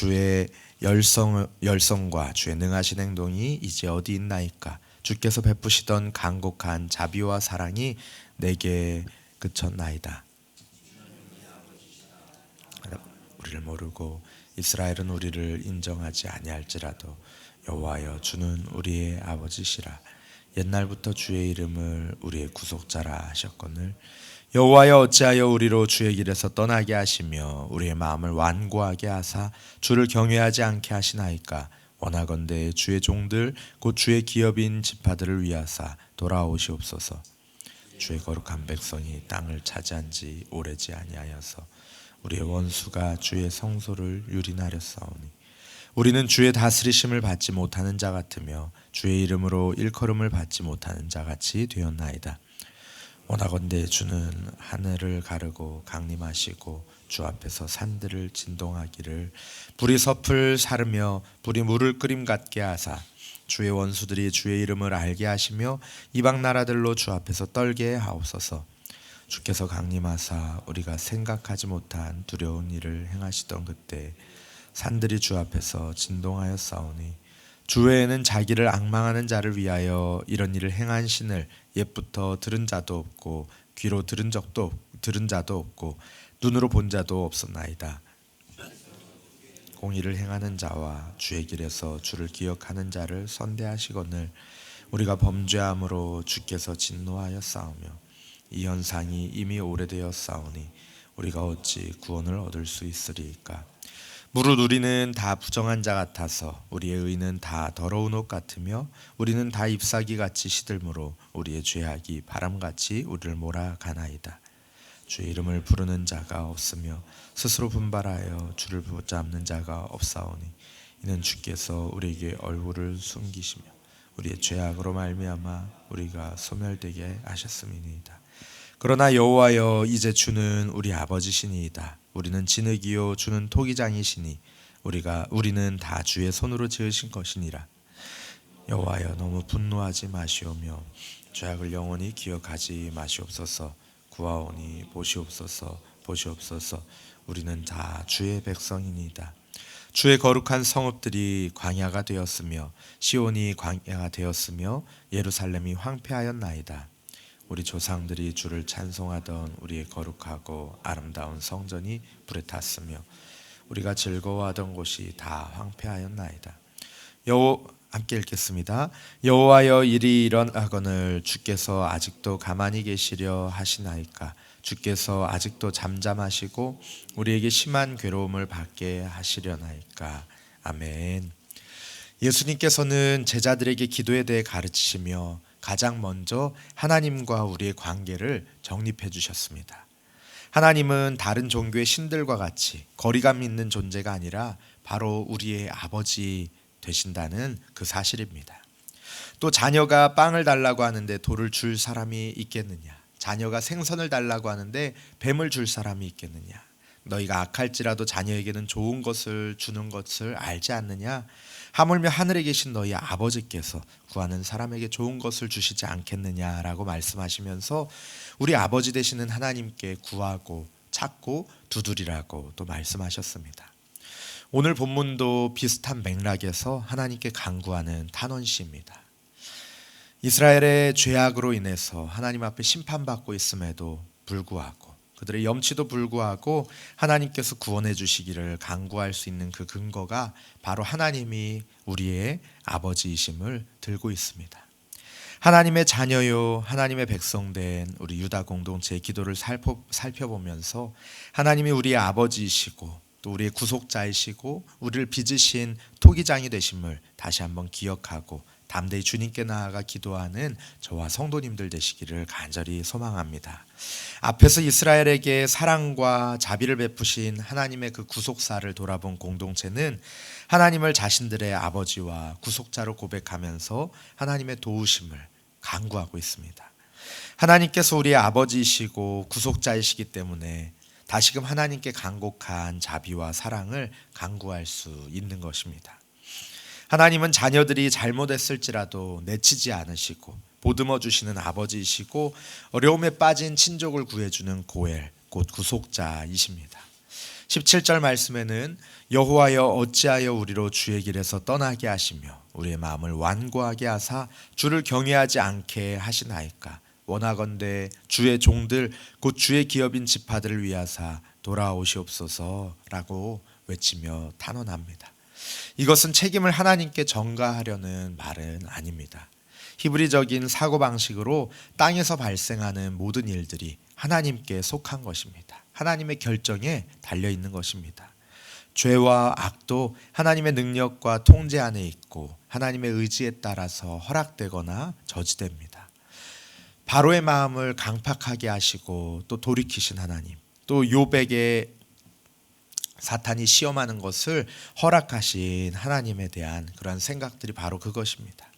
주의 열성과 주의 능하신 행동이 이제 어디 있나이까? 주께서 베푸시던 간곡한 자비와 사랑이 내게 그쳤나이다. 우리를 모르고 이스라엘은 우리를 인정하지 아니할지라도 여호와여 주는 우리의 아버지시라. 옛날부터 주의 이름을 우리의 구속자라 하셨거늘 여호와여 어찌하여 우리로 주의 길에서 떠나게 하시며 우리의 마음을 완고하게 하사 주를 경외하지 않게 하시나이까? 원하건대 주의 종들 곧 주의 기업인 지파들을 위하사 돌아오시옵소서. 주의 거룩한 백성이 땅을 차지한 지 오래지 아니하여서 우리의 원수가 주의 성소를 유린하렸사오니 우리는 주의 다스리심을 받지 못하는 자 같으며 주의 이름으로 일컬음을 받지 못하는 자 같이 되었나이다. 원하건대 주는 하늘을 가르고 강림하시고 주 앞에서 산들을 진동하기를 불이 섭을 사르며 불이 물을 끓임 같게 하사 주의 원수들이 주의 이름을 알게 하시며 이방 나라들로 주 앞에서 떨게 하옵소서. 주께서 강림하사 우리가 생각하지 못한 두려운 일을 행하시던 그때 산들이 주 앞에서 진동하였사오니 주 외에는 자기를 앙망하는 자를 위하여 이런 일을 행한 신을 옛부터 들은 자도 없고 귀로 들은 자도 없고 눈으로 본 자도 없었나이다. 공의를 행하는 자와 주의 길에서 주를 기억하는 자를 선대하시거늘 우리가 범죄함으로 주께서 진노하였사오며 이 현상이 이미 오래되었사오니 우리가 어찌 구원을 얻을 수 있으리이까? 무릇 우리는 다 부정한 자 같아서 우리의 의는 다 더러운 옷 같으며 우리는 다 잎사귀 같이 시들므로 우리의 죄악이 바람같이 우리를 몰아가나이다. 주의 이름을 부르는 자가 없으며 스스로 분발하여 주를 붙잡는 자가 없사오니 이는 주께서 우리에게 얼굴을 숨기시며 우리의 죄악으로 말미암아 우리가 소멸되게 하셨음이니이다. 그러나 여호와여 이제 주는 우리 아버지시니이다. 우리는 진흙이요 주는 토기장이시니 우리는 다 주의 손으로 지으신 것이니라. 여호와여 너무 분노하지 마시오며 죄악을 영원히 기억하지 마시옵소서. 구하오니 보시옵소서. 우리는 다 주의 백성이니이다. 주의 거룩한 성읍들이 광야가 되었으며 시온이 광야가 되었으며 예루살렘이 황폐하였나이다. 우리 조상들이 주를 찬송하던 우리의 거룩하고 아름다운 성전이 불에 탔으며 우리가 즐거워하던 곳이 다 황폐하였나이다. 함께 읽겠습니다. 여호와여 일이 일어나거늘 주께서 아직도 가만히 계시려 하시나이까? 주께서 아직도 잠잠하시고 우리에게 심한 괴로움을 받게 하시려나이까? 아멘. 예수님께서는 제자들에게 기도에 대해 가르치시며 가장 먼저 하나님과 우리의 관계를 정립해 주셨습니다. 하나님은 다른 종교의 신들과 같이 거리감 있는 존재가 아니라 바로 우리의 아버지 되신다는 그 사실입니다. 또 자녀가 빵을 달라고 하는데 돌을 줄 사람이 있겠느냐? 자녀가 생선을 달라고 하는데 뱀을 줄 사람이 있겠느냐? 너희가 악할지라도 자녀에게는 좋은 것을 주는 것을 알지 않느냐? 하물며 하늘에 계신 너희 아버지께서 구하는 사람에게 좋은 것을 주시지 않겠느냐라고 말씀하시면서 우리 아버지 되시는 하나님께 구하고 찾고 두드리라고 또 말씀하셨습니다. 오늘 본문도 비슷한 맥락에서 하나님께 간구하는 탄원시입니다. 이스라엘의 죄악으로 인해서 하나님 앞에 심판받고 있음에도 불구하고 그들의 염치도 불구하고 하나님께서 구원해 주시기를 간구할 수 있는 그 근거가 바로 하나님이 우리의 아버지이심을 들고 있습니다. 하나님의 자녀요 하나님의 백성된 우리 유다 공동체의 기도를 살펴보면서 하나님이 우리의 아버지이시고 또 우리의 구속자이시고 우리를 빚으신 토기장이 되심을 다시 한번 기억하고 담대히 주님께 나아가 기도하는 저와 성도님들 되시기를 간절히 소망합니다. 앞에서 이스라엘에게 사랑과 자비를 베푸신 하나님의 그 구속사를 돌아본 공동체는 하나님을 자신들의 아버지와 구속자로 고백하면서 하나님의 도우심을 간구하고 있습니다. 하나님께서 우리의 아버지이시고 구속자이시기 때문에 다시금 하나님께 간곡한 자비와 사랑을 간구할 수 있는 것입니다. 하나님은 자녀들이 잘못했을지라도 내치지 않으시고 보듬어 주시는 아버지이시고 어려움에 빠진 친족을 구해주는 고엘 곧 구속자이십니다. 17절 말씀에는 여호와여 어찌하여 우리로 주의 길에서 떠나게 하시며 우리의 마음을 완고하게 하사 주를 경외하지 않게 하시나이까. 원하건대 주의 종들 곧 주의 기업인 지파들을 위하사 돌아오시옵소서라고 외치며 탄원합니다. 이것은 책임을 하나님께 전가하려는 말은 아닙니다. 히브리적인 사고방식으로 땅에서 발생하는 모든 일들이 하나님께 속한 것입니다. 하나님의 결정에 달려있는 것입니다. 죄와 악도 하나님의 능력과 통제 안에 있고 하나님의 의지에 따라서 허락되거나 저지됩니다. 바로의 마음을 강팍하게 하시고 또 돌이키신 하나님, 또 욥에게 사탄이 시험하는 것을 허락하신 하나님에 대한 그러한 생각들이 바로 그것입니다.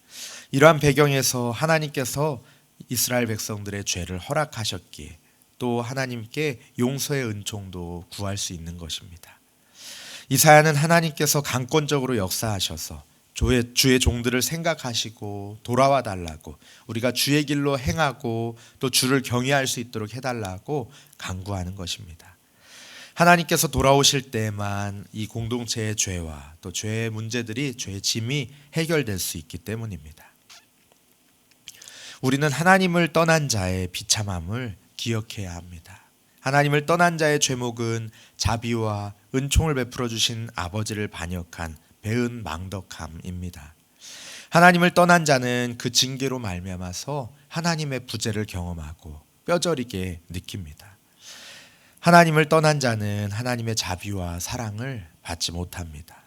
이러한 배경에서 하나님께서 이스라엘 백성들의 죄를 허락하셨기에 또 하나님께 용서의 은총도 구할 수 있는 것입니다. 이사야는 하나님께서 강권적으로 역사하셔서 주의 종들을 생각하시고 돌아와 달라고, 우리가 주의 길로 행하고 또 주를 경외할 수 있도록 해달라고 간구하는 것입니다. 하나님께서 돌아오실 때에만 이 공동체의 죄와 또 죄의 문제들이, 죄의 짐이 해결될 수 있기 때문입니다. 우리는 하나님을 떠난 자의 비참함을 기억해야 합니다. 하나님을 떠난 자의 죄목은 자비와 은총을 베풀어 주신 아버지를 반역한 배은 망덕함입니다. 하나님을 떠난 자는 그 징계로 말미암아서 하나님의 부재를 경험하고 뼈저리게 느낍니다. 하나님을 떠난 자는 하나님의 자비와 사랑을 받지 못합니다.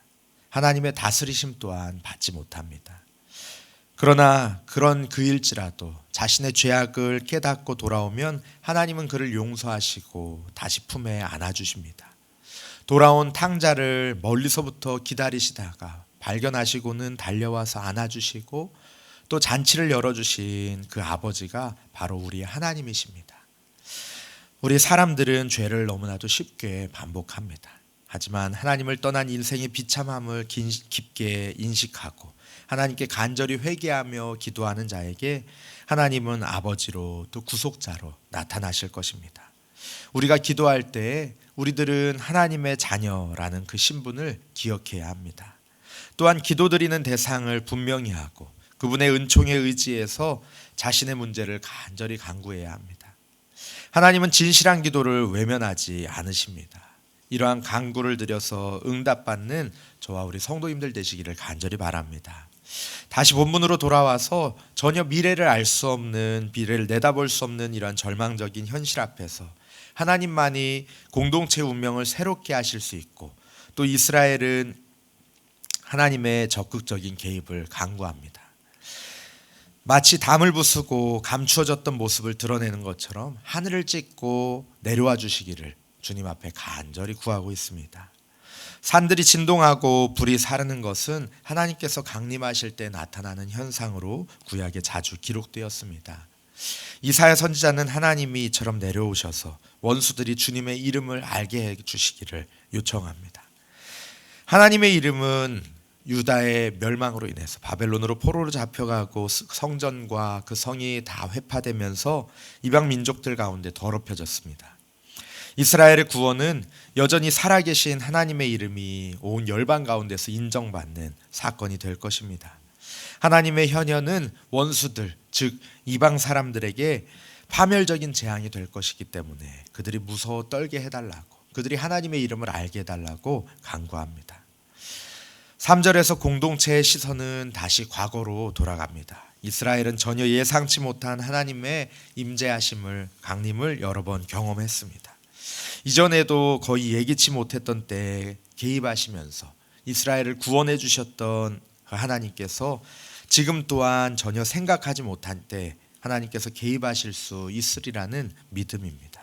하나님의 다스리심 또한 받지 못합니다. 그러나 그런 그일지라도 자신의 죄악을 깨닫고 돌아오면 하나님은 그를 용서하시고 다시 품에 안아주십니다. 돌아온 탕자를 멀리서부터 기다리시다가 발견하시고는 달려와서 안아주시고 또 잔치를 열어주신 그 아버지가 바로 우리 하나님이십니다. 우리 사람들은 죄를 너무나도 쉽게 반복합니다. 하지만 하나님을 떠난 인생의 비참함을 깊게 인식하고 하나님께 간절히 회개하며 기도하는 자에게 하나님은 아버지로 또 구속자로 나타나실 것입니다. 우리가 기도할 때 우리들은 하나님의 자녀라는 그 신분을 기억해야 합니다. 또한 기도드리는 대상을 분명히 하고 그분의 은총에 의지해서 자신의 문제를 간절히 간구해야 합니다. 하나님은 진실한 기도를 외면하지 않으십니다. 이러한 간구를 드려서 응답받는 저와 우리 성도님들 되시기를 간절히 바랍니다. 다시 본문으로 돌아와서 전혀 미래를 알 수 없는, 미래를 내다볼 수 없는 이러한 절망적인 현실 앞에서 하나님만이 공동체 운명을 새롭게 하실 수 있고 또 이스라엘은 하나님의 적극적인 개입을 간구합니다. 마치 담을 부수고 감추어졌던 모습을 드러내는 것처럼 하늘을 찢고 내려와 주시기를 주님 앞에 간절히 구하고 있습니다. 산들이 진동하고 불이 사르는 것은 하나님께서 강림하실 때 나타나는 현상으로 구약에 자주 기록되었습니다. 이사야 선지자는 하나님이 이처럼 내려오셔서 원수들이 주님의 이름을 알게 해주시기를 요청합니다. 하나님의 이름은 유다의 멸망으로 인해서 바벨론으로 포로로 잡혀가고 성전과 그 성이 다 회파되면서 이방 민족들 가운데 더럽혀졌습니다. 이스라엘의 구원은 여전히 살아계신 하나님의 이름이 온 열방 가운데서 인정받는 사건이 될 것입니다. 하나님의 현현은 원수들, 즉 이방 사람들에게 파멸적인 재앙이 될 것이기 때문에 그들이 무서워 떨게 해달라고, 그들이 하나님의 이름을 알게 해달라고 간구합니다. 3절에서 공동체의 시선은 다시 과거로 돌아갑니다. 이스라엘은 전혀 예상치 못한 하나님의 임재하심을, 강림을 여러 번 경험했습니다. 이전에도 거의 예기치 못했던 때에 개입하시면서 이스라엘을 구원해 주셨던 하나님께서 지금 또한 전혀 생각하지 못한 때 하나님께서 개입하실 수 있으리라는 믿음입니다.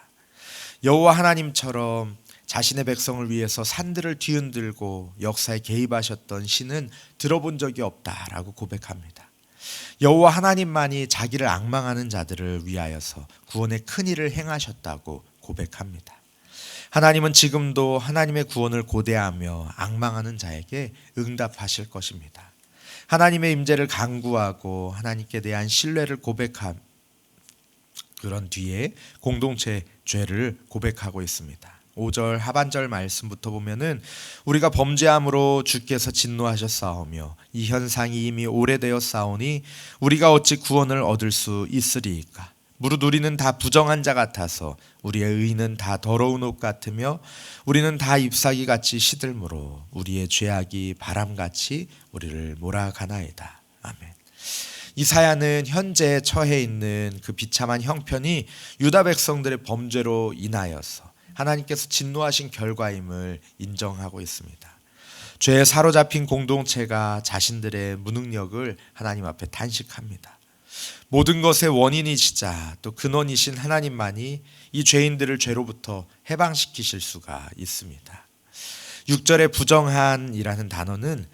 여호와 하나님처럼 자신의 백성을 위해서 산들을 뒤흔들고 역사에 개입하셨던 신은 들어본 적이 없다라고 고백합니다. 여호와 하나님만이 자기를 앙망하는 자들을 위하여서 구원의 큰 일을 행하셨다고 고백합니다. 하나님은 지금도 하나님의 구원을 고대하며 앙망하는 자에게 응답하실 것입니다. 하나님의 임재를 간구하고 하나님께 대한 신뢰를 고백한 그런 뒤에 공동체 죄를 고백하고 있습니다. 5절 하반절 말씀부터 보면은 우리가 범죄함으로 주께서 진노하셨사오며 이 현상이 이미 오래되었사오니 우리가 어찌 구원을 얻을 수 있으리이까. 무릇 우리는 다 부정한 자 같아서 우리의 의는 다 더러운 옷 같으며 우리는 다 잎사귀 같이 시들므로 우리의 죄악이 바람같이 우리를 몰아가나이다. 아멘. 이사야는 현재 처해 있는 그 비참한 형편이 유다 백성들의 범죄로 인하여서 하나님께서 진노하신 결과임을 인정하고 있습니다. 죄에 사로잡힌 공동체가 자신들의 무능력을 하나님 앞에 탄식합니다. 모든 것의 원인이시자 또 근원이신 하나님만이 이 죄인들을 죄로부터 해방시키실 수가 있습니다. 6절의 부정한이라는 단어는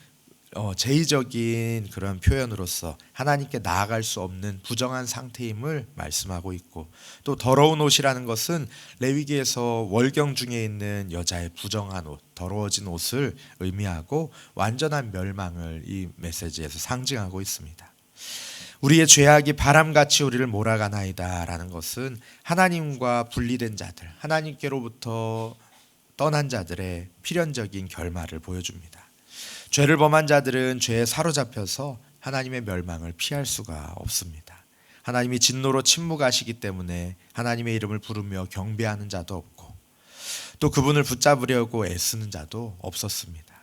제의적인 그런 표현으로서 하나님께 나아갈 수 없는 부정한 상태임을 말씀하고 있고, 또 더러운 옷이라는 것은 레위기에서 월경 중에 있는 여자의 부정한 옷, 더러워진 옷을 의미하고 완전한 멸망을 이 메시지에서 상징하고 있습니다. 우리의 죄악이 바람같이 우리를 몰아가나이다 라는 것은 하나님과 분리된 자들, 하나님께로부터 떠난 자들의 필연적인 결말을 보여줍니다. 죄를 범한 자들은 죄에 사로잡혀서 하나님의 멸망을 피할 수가 없습니다. 하나님이 진노로 침묵하시기 때문에 하나님의 이름을 부르며 경배하는 자도 없고, 또 그분을 붙잡으려고 애쓰는 자도 없었습니다.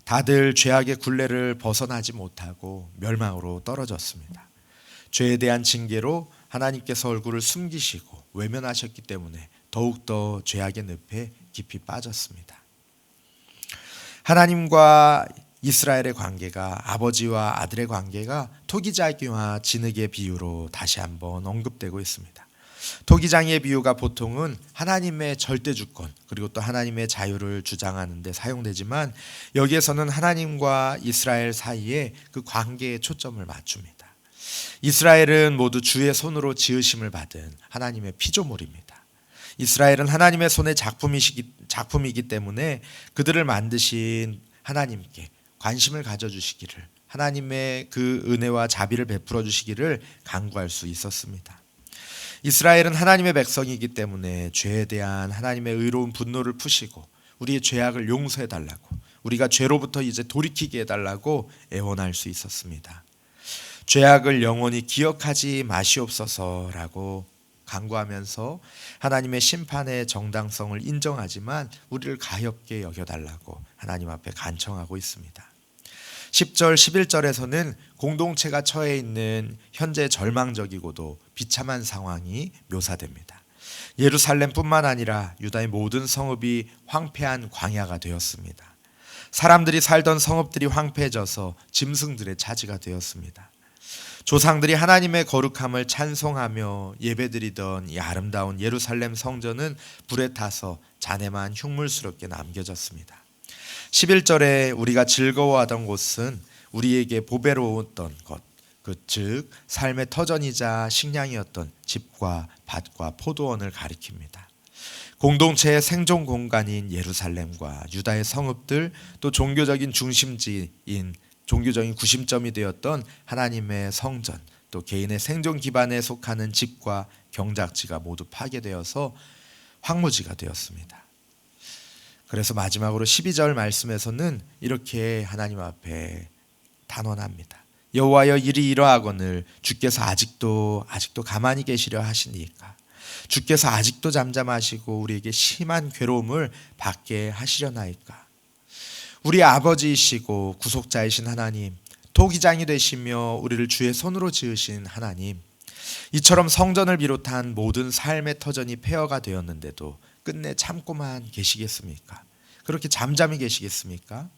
다들 죄악의 굴레를 벗어나지 못하고 멸망으로 떨어졌습니다. 죄에 대한 징계로 하나님께서 얼굴을 숨기시고 외면하셨기 때문에 더욱더 죄악의 늪에 깊이 빠졌습니다. 하나님과 이스라엘의 관계가, 아버지와 아들의 관계가 토기장이와 진흙의 비유로 다시 한번 언급되고 있습니다. 토기장의 비유가 보통은 하나님의 절대 주권 그리고 또 하나님의 자유를 주장하는 데 사용되지만, 여기에서는 하나님과 이스라엘 사이에 그 관계에 초점을 맞춥니다. 이스라엘은 모두 주의 손으로 지으심을 받은 하나님의 피조물입니다. 이스라엘은 하나님의 손의 작품이기 때문에 그들을 만드신 하나님께 관심을 가져주시기를, 하나님의 그 은혜와 자비를 베풀어 주시기를 간구할 수 있었습니다. 이스라엘은 하나님의 백성이기 때문에 죄에 대한 하나님의 의로운 분노를 푸시고 우리의 죄악을 용서해 달라고, 우리가 죄로부터 이제 돌이키게 해달라고 애원할 수 있었습니다. 죄악을 영원히 기억하지 마시옵소서라고 간구하면서 하나님의 심판의 정당성을 인정하지만 우리를 가엾게 여겨달라고 하나님 앞에 간청하고 있습니다. 10절, 11절에서는 공동체가 처해 있는 현재 절망적이고도 비참한 상황이 묘사됩니다. 예루살렘뿐만 아니라 유다의 모든 성읍이 황폐한 광야가 되었습니다. 사람들이 살던 성읍들이 황폐해져서 짐승들의 차지가 되었습니다. 조상들이 하나님의 거룩함을 찬송하며 예배드리던 이 아름다운 예루살렘 성전은 불에 타서 잔해만 흉물스럽게 남겨졌습니다. 11절에 우리가 즐거워하던 곳은 우리에게 보배로웠던 것, 즉 삶의 터전이자 식량이었던 집과 밭과 포도원을 가리킵니다. 공동체의 생존 공간인 예루살렘과 유다의 성읍들, 또 종교적인 중심지인 종교적인 구심점이 되었던 하나님의 성전, 또 개인의 생존 기반에 속하는 집과 경작지가 모두 파괴되어서 황무지가 되었습니다. 그래서 마지막으로 12절 말씀에서는 이렇게 하나님 앞에 단언합니다. 여호와여, 일이 이러하거늘 주께서 아직도 가만히 계시려 하시니까, 주께서 아직도 잠잠하시고 우리에게 심한 괴로움을 받게 하시려나이까. 우리 아버지이시고 구속자이신 하나님, 토기장이 되시며 우리를 주의 손으로 지으신 하나님, 이처럼 성전을 비롯한 모든 삶의 터전이 폐허가 되었는데도 끝내 참고만 계시겠습니까? 그렇게 잠잠히 계시겠습니까?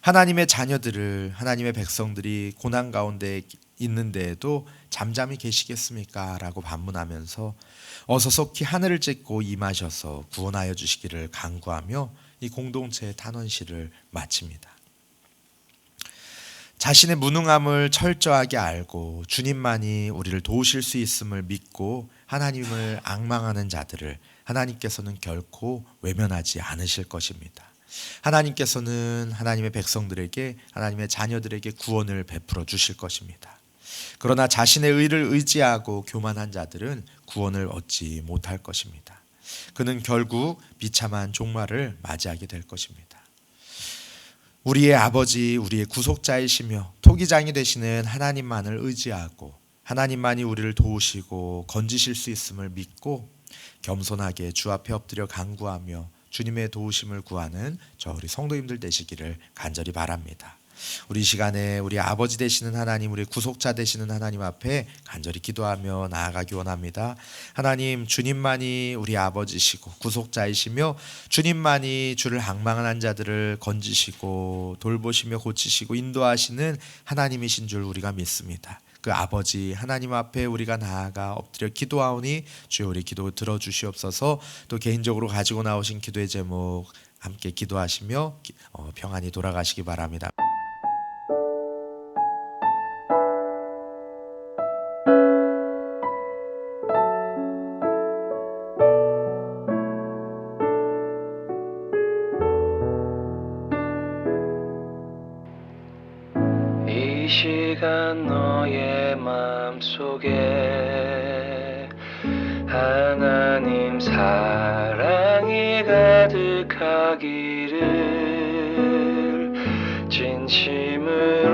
하나님의 자녀들을, 하나님의 백성들이 고난 가운데 있는데도 잠잠히 계시겠습니까? 라고 반문하면서 어서 속히 하늘을 찢고 임하셔서 구원하여 주시기를 간구하며 이 공동체의 탄원시를 마칩니다. 자신의 무능함을 철저하게 알고 주님만이 우리를 도우실 수 있음을 믿고 하나님을 앙망하는 자들을 하나님께서는 결코 외면하지 않으실 것입니다. 하나님께서는 하나님의 백성들에게, 하나님의 자녀들에게 구원을 베풀어 주실 것입니다. 그러나 자신의 의를 의지하고 교만한 자들은 구원을 얻지 못할 것입니다. 그는 결국 비참한 종말을 맞이하게 될 것입니다. 우리의 아버지, 우리의 구속자이시며 토기장이 되시는 하나님만을 의지하고 하나님만이 우리를 도우시고 건지실 수 있음을 믿고 겸손하게 주 앞에 엎드려 간구하며 주님의 도우심을 구하는 저 우리 성도님들 되시기를 간절히 바랍니다. 우리 시간에 우리 아버지 되시는 하나님, 우리 구속자 되시는 하나님 앞에 간절히 기도하며 나아가기 원합니다. 하나님, 주님만이 우리 아버지시고 구속자이시며 주님만이 주를 앙망한 자들을 건지시고 돌보시며 고치시고 인도하시는 하나님이신 줄 우리가 믿습니다. 그 아버지 하나님 앞에 우리가 나아가 엎드려 기도하오니 주여 우리 기도 들어주시옵소서. 또 개인적으로 가지고 나오신 기도의 제목 함께 기도하시며 평안히 돌아가시기 바랍니다. 이 시간 너의 마음속에 하나님 사랑이 가득하기를 진심으로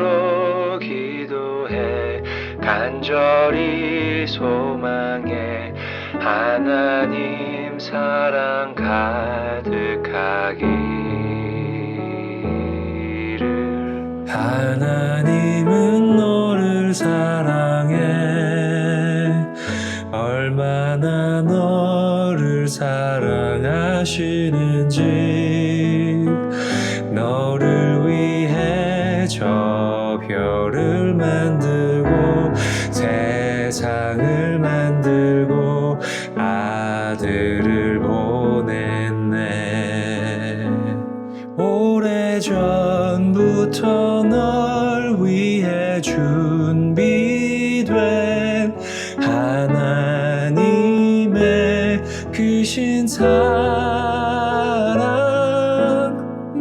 기도해 간절히 소망해 하나님 사랑 가득하기를. 하나님은 너를 사랑해 얼마나 너를 사랑하시는지 너를 위해 저 별을 만들고 세상을 만들고 아들을 보냈네. 오래전부터 널 위해 준비된 하나님의 크신 사랑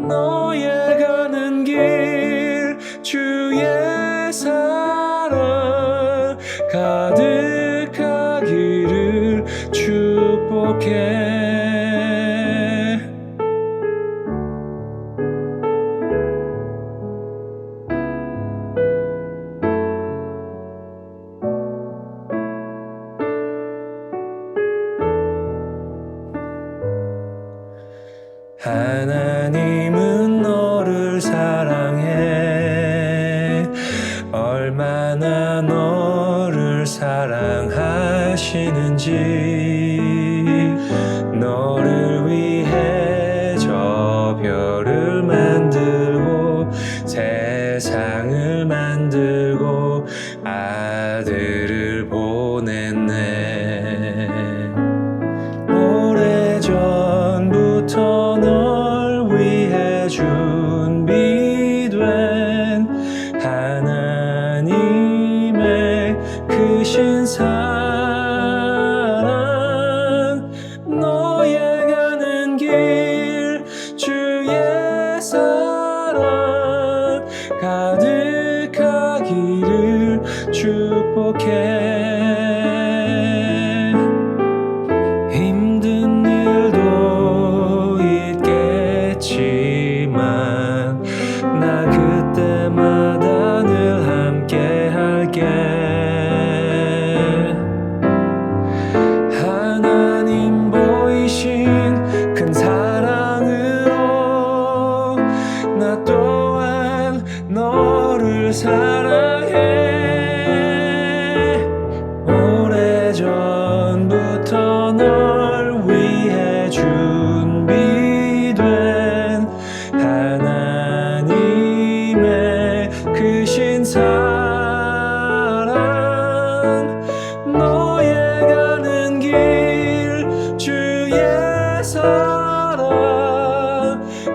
너의 가는 길 주의 사랑 가득하기를 축복해. 하나님은 너를 사랑해 얼마나 너를 사랑하시는지 너를 위해 저 별을 만들고 세상을 만들고 아들을 보냈네. 오래전부터 널 위해 준비된 하나님의 크신 사랑 너의 가는 길 주의 사랑 가득하기를 축복해. 힘든 일도 있겠지만 나 그때마다 늘 함께 할게. 하나님 보이신 큰 사랑으로 나 또한 너를 사랑해. 오래전부터 널 위해 준비된 하나님의 크신 사랑 너의 가는 길 주의 사랑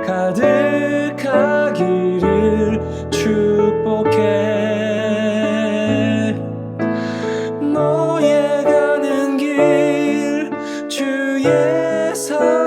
가득하기를 축복해. 너의 가는 길 주의 사랑